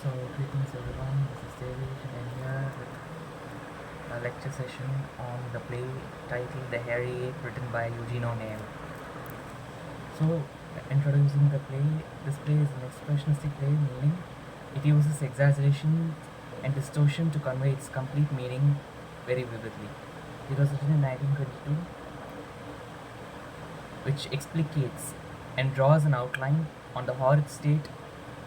So, greetings everyone, this is Devesh and I'm here with a lecture session on the play titled The Hairy Ape, written by Eugene O Neill. So, introducing the play, this play is an expressionistic play, meaning it uses exaggeration and distortion to convey its complete meaning very vividly. It was written in 1922, which explicates and draws an outline on the horrid state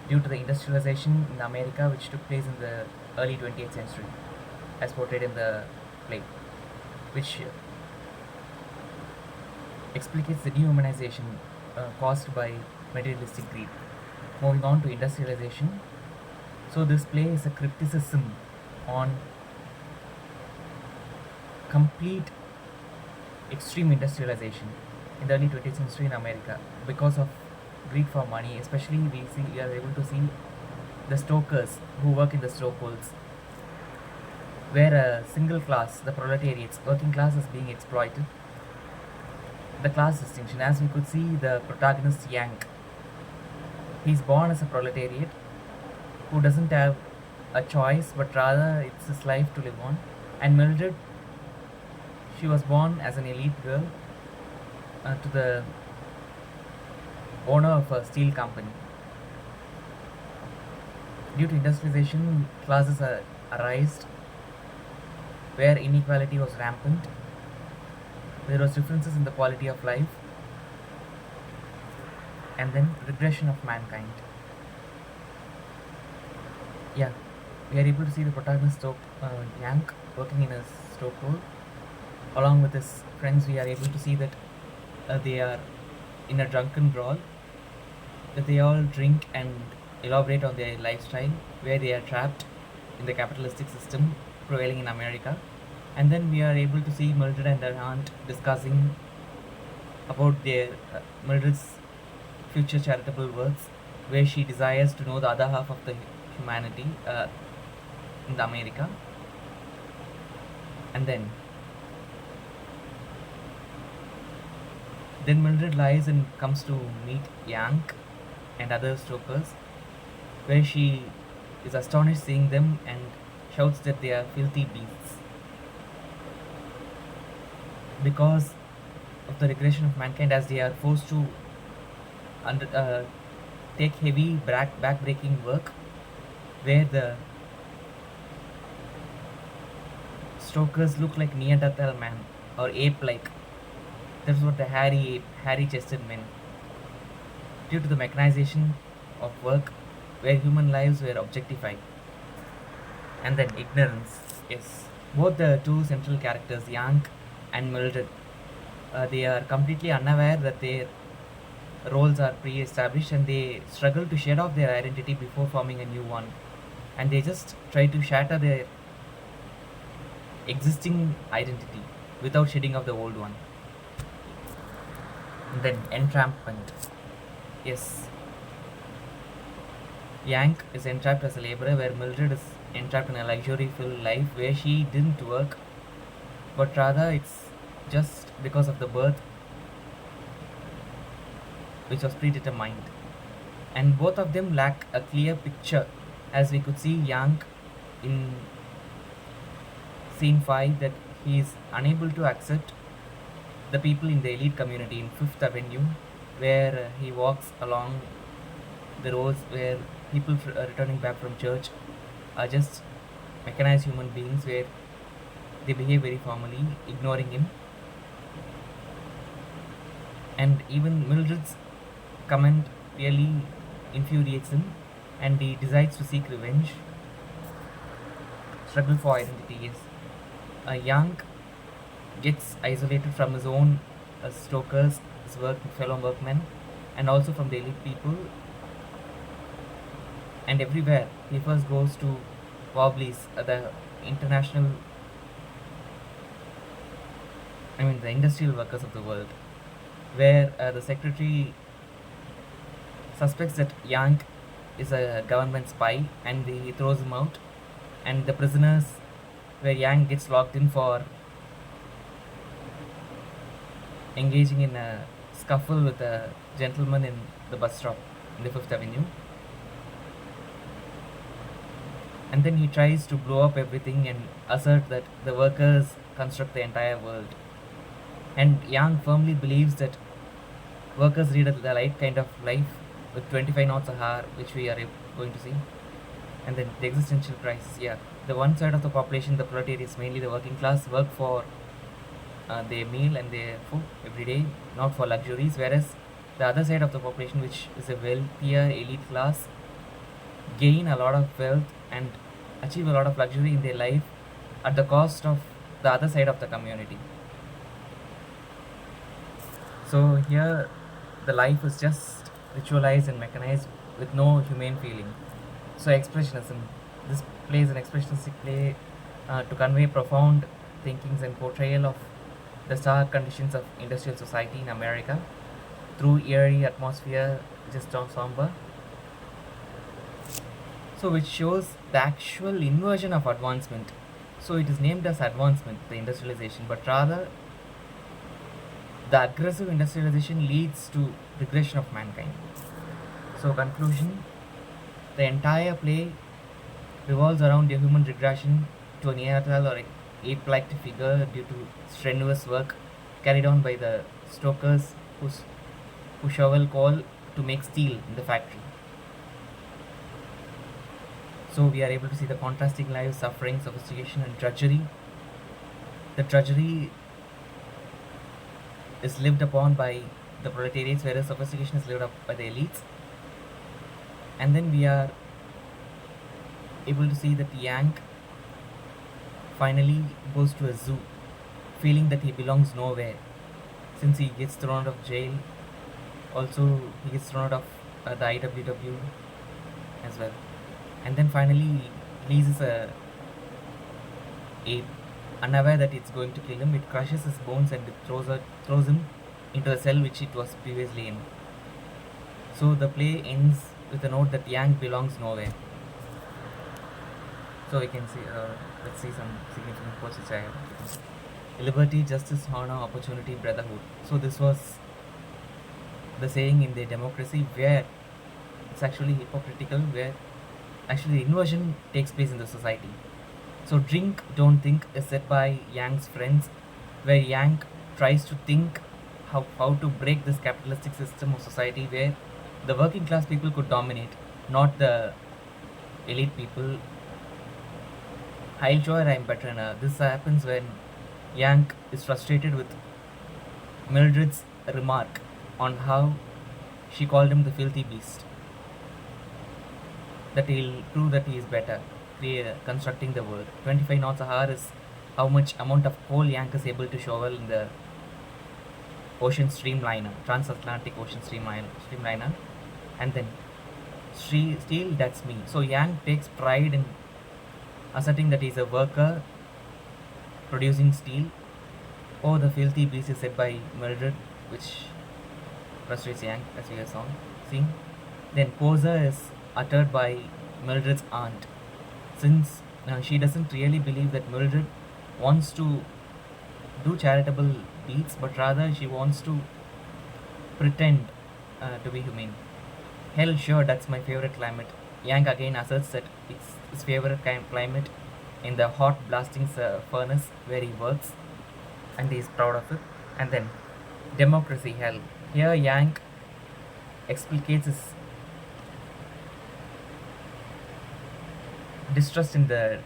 due to the industrialization in America which took place in the early 20th century, as portrayed in the play, which explicates the dehumanization caused by materialistic greed. Moving on to industrialization. So, this play is a criticism on complete extreme industrialization in the early 20th century in America because of greed for money. Especially, we are able to see the stokers who work in the stokeholes, where a single class, the proletariats, working class, is being exploited. The class distinction, as we could see, the protagonist Yank, he's born as a proletariat who doesn't have a choice, but rather it's his life to live on. And Mildred, she was born as an elite girl to the owner of a steel company. Due to industrialization, classes arised where inequality was rampant. There was differences in the quality of life, and then regression of mankind. Yeah, we are able to see the protagonist Yank working in a stokehole. Along with his friends, we are able to see that they are in a drunken brawl, that they all drink and elaborate on their lifestyle, where they are trapped in the capitalistic system prevailing in America. And then we are able to see Mildred and her aunt discussing about their Mildred's future charitable works, where she desires to know the other half of the humanity in the America. And then Mildred lies and comes to meet Yank and other stokers, where she is astonished seeing them and shouts that they are filthy beasts. Because of the regression of mankind, as they are forced to take heavy back-breaking work, where the stokers look like Neanderthal man or ape-like. That's what the hairy-chested men. Due to the mechanization of work, where human lives were objectified. And then ignorance. Yes, both the two central characters, Yank and Mildred, they are completely unaware that their roles are pre-established, and they struggle to shed off their identity before forming a new one, and they just try to shatter their existing identity without shedding off the old one. And then entrapment. Yes, Yank is entrapped as a laborer, where Mildred is entrapped in a luxury-filled life where she didn't work, but rather it's just because of the birth which was predetermined. And both of them lack a clear picture, as we could see Yank in scene 5, that he is unable to accept the people in the elite community in 5th Avenue, where he walks along the roads where people returning back from church are just mechanized human beings, where they behave very formally, ignoring him. And even Mildred's comment really infuriates him, and he decides to seek revenge. Struggle for identity. Yes, Yank gets isolated from his own stokers, his fellow workmen, and also from the elite people. And everywhere he first goes to Wobblies, the the industrial workers of the world, where the secretary suspects that Yank is a government spy, and he throws him out. And the prisoners, where Yank gets locked in for engaging in a scuffle with a gentleman in the bus stop in the 5th Avenue. And then he tries to blow up everything and assert that the workers construct the entire world. And Yang firmly believes that workers lead the right kind of life with 25 knots an hour, which we are going to see. And then the existential crisis, yeah. The one side of the population, the proletariats, mainly the working class, work for their meal and their food every day, not for luxuries, whereas the other side of the population, which is a wealthier elite class, gain a lot of wealth and achieve a lot of luxury in their life at the cost of the other side of the community. So here, the life is just ritualized and mechanized with no humane feeling. So expressionism, this plays an expressionistic play to convey profound thinkings and portrayal of the stark conditions of industrial society in America through eerie atmosphere, just somber. So which shows the actual inversion of advancement. So it is named as advancement, the industrialization, but rather the aggressive industrialization leads to regression of mankind. So conclusion, the entire play revolves around a human regression to a Neanderthal or ape-like figure due to strenuous work carried on by the stokers who shovel coal to make steel in the factory. So we are able to see the contrasting lives, suffering, sophistication, and drudgery. The drudgery is lived upon by the proletariats, whereas sophistication is lived up by the elites. And then we are able to see that Yang finally goes to a zoo, feeling that he belongs nowhere, since he gets thrown out of jail. Also, he gets thrown out of the IWW as well. And then finally, he releases a ape, unaware that it's going to kill him. It crushes his bones and it throws him into the cell which it was previously in. So the play ends with a note that Yang belongs nowhere. So we can see, let's see some significant quotes which I have. Liberty, justice, honor, opportunity, brotherhood. So this was the saying in the democracy, where it's actually hypocritical, where actually inversion takes place in the society. So drink, don't think is said by Yang's friends, where Yang tries to think how to break this capitalistic system of society where the working class people could dominate, not the elite people. I'll show her I'm better than her. This happens when Yang is frustrated with Mildred's remark on how she called him the filthy beast. That he'll prove that he is better, constructing the world. 25 knots an hour is how much amount of coal Yang is able to shovel in the ocean streamliner, transatlantic ocean streamliner. And then steel, that's me. So Yang takes pride in asserting that he's a worker producing steel. Oh, the filthy beast is said by Mildred, which frustrates Yang, as we have seen. Then poser is uttered by Mildred's aunt, since she doesn't really believe that Mildred wants to do charitable deeds, but rather she wants to pretend to be humane. Hell, sure, that's my favorite climate. Yang again asserts that it's his favorite climate in the hot blasting furnace where he works, and he is proud of it. And then democracy, hell. Here Yang explicates his distrust in the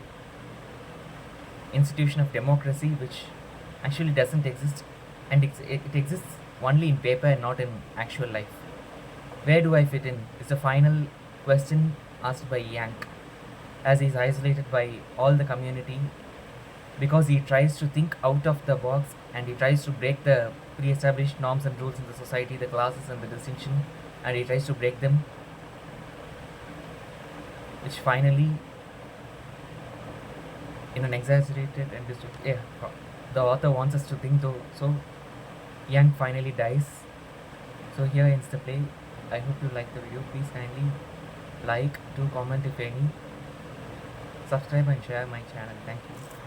institution of democracy, which actually doesn't exist, and it exists only in paper and not in actual life. Where do I fit in is the final question asked by Yang, as he is isolated by all the community, because he tries to think out of the box and he tries to break the pre-established norms and rules in the society, the classes and the distinction, and he tries to break them, which finally, in an exaggerated and the author wants us to think though. So Yang finally dies. So here ends the play. I hope you like the video. Please kindly like, do comment if any, subscribe and share my channel. Thank you.